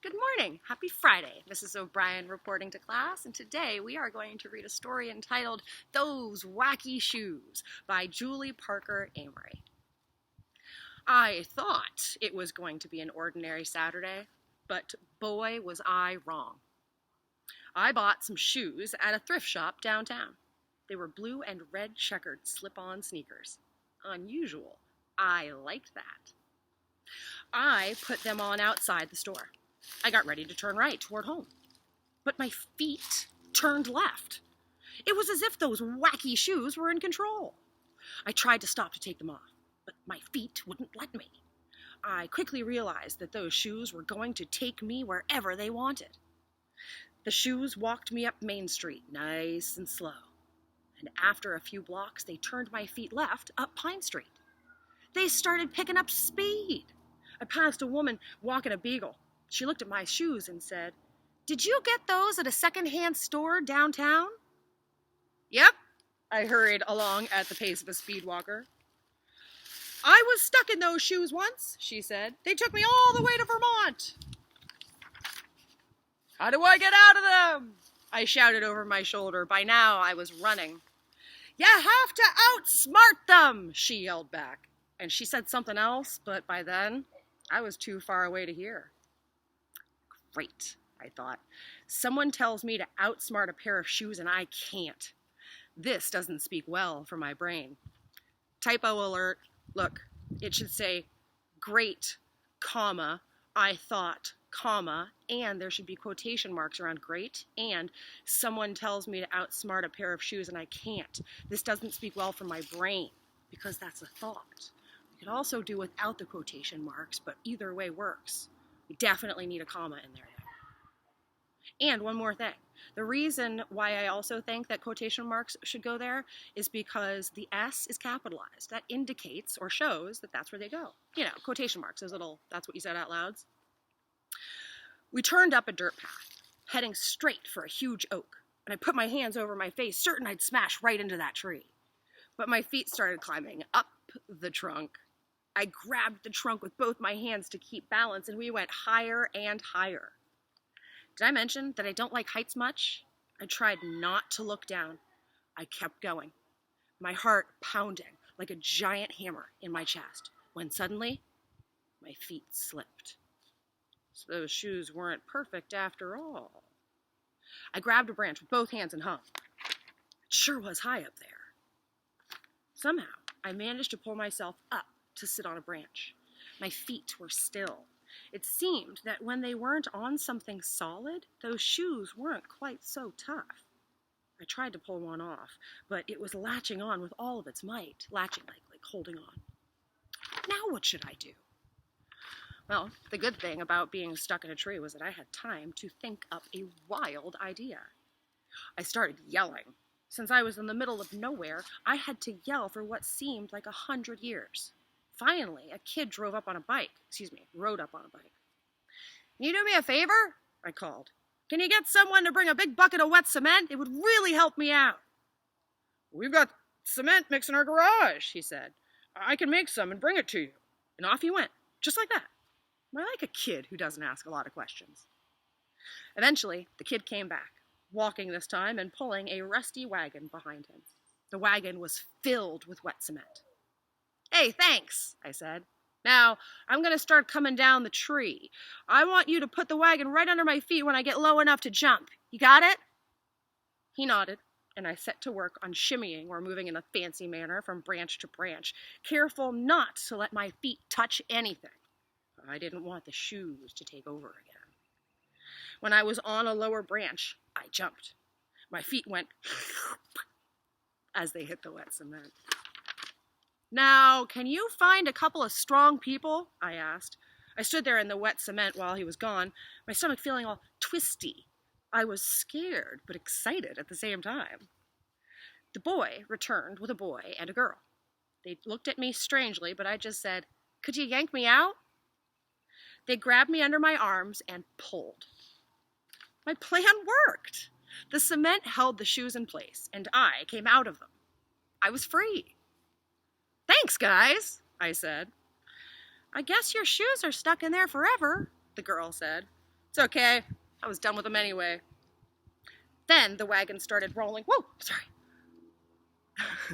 Good morning. Happy Friday. Mrs. O'Brien reporting to class, and today we are going to read a story entitled Those Wacky Shoes by Julie Parker Amory. I thought it was going to be an ordinary Saturday, but boy was I wrong. I bought some shoes at a thrift shop downtown. They were blue and red checkered slip-on sneakers. Unusual. I liked that. I put them on outside the store. I got ready to turn right toward home, but my feet turned left. It was as if those wacky shoes were in control. I tried to stop to take them off, but my feet wouldn't let me. I quickly realized that those shoes were going to take me wherever they wanted. The shoes walked me up Main Street, nice and slow, and after a few blocks, they turned my feet left up Pine Street. They started picking up speed. I passed a woman walking a beagle. She looked at my shoes and said, "Did you get those at a secondhand store downtown?" "Yep," I hurried along at the pace of a speed walker. "I was stuck in those shoes once," she said. "They took me all the way to Vermont." "How do I get out of them?" I shouted over my shoulder. By now I was running. "You have to outsmart them," she yelled back. And she said something else, but by then I was too far away to hear. Great, I thought. Someone tells me to outsmart a pair of shoes and I can't. This doesn't speak well for my brain. Typo alert. Look, it should say, "Great, comma, I thought, comma," and there should be quotation marks around great, and someone tells me to outsmart a pair of shoes and I can't. This doesn't speak well for my brain, because that's a thought. We could also do without the quotation marks, but either way works. We definitely need a comma in there, though. And one more thing. The reason why I also think that quotation marks should go there is because the S is capitalized. That indicates or shows that that's where they go. You know, quotation marks, those little, that's what you said out loud. We turned up a dirt path, heading straight for a huge oak, and I put my hands over my face, certain I'd smash right into that tree. But my feet started climbing up the trunk. I grabbed the trunk with both my hands to keep balance, and we went higher and higher. Did I mention that I don't like heights much? I tried not to look down. I kept going, my heart pounding like a giant hammer in my chest, when suddenly my feet slipped. So those shoes weren't perfect after all. I grabbed a branch with both hands and hung. It sure was high up there. Somehow, I managed to pull myself up to sit on a branch. My feet were still. It seemed that when they weren't on something solid, those shoes weren't quite so tough. I tried to pull one off, but it was latching on with all of its might, latching like holding on. Now what should I do? Well, the good thing about being stuck in a tree was that I had time to think up a wild idea. I started yelling. Since I was in the middle of nowhere, I had to yell for what seemed like 100 years. Finally, a kid rode up on a bike. "Can you do me a favor?" I called. "Can you get someone to bring a big bucket of wet cement? It would really help me out." "We've got cement mix in our garage," he said. "I can make some and bring it to you." And off he went, just like that. I like a kid who doesn't ask a lot of questions. Eventually, the kid came back, walking this time and pulling a rusty wagon behind him. The wagon was filled with wet cement. "Hey, thanks," I said. "Now, I'm going to start coming down the tree. I want you to put the wagon right under my feet when I get low enough to jump. You got it?" He nodded, and I set to work on shimmying or moving in a fancy manner from branch to branch, careful not to let my feet touch anything. I didn't want the shoes to take over again. When I was on a lower branch, I jumped. My feet went as they hit the wet cement. "Now, can you find a couple of strong people?" I asked. I stood there in the wet cement while he was gone, my stomach feeling all twisty. I was scared, but excited at the same time. The boy returned with a boy and a girl. They looked at me strangely, but I just said, "Could you yank me out?" They grabbed me under my arms and pulled. My plan worked. The cement held the shoes in place, and I came out of them. I was free. "Thanks, guys," I said. "I guess your shoes are stuck in there forever," the girl said. It's okay. I was done with them anyway. Then the wagon started rolling. Whoa, sorry.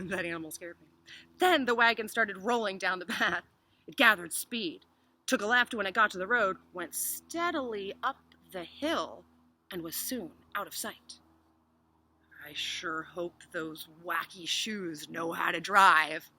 That animal scared me. Then the wagon started rolling down the path. It gathered speed, took a left when it got to the road, went steadily up the hill, and was soon out of sight. I sure hope those wacky shoes know how to drive.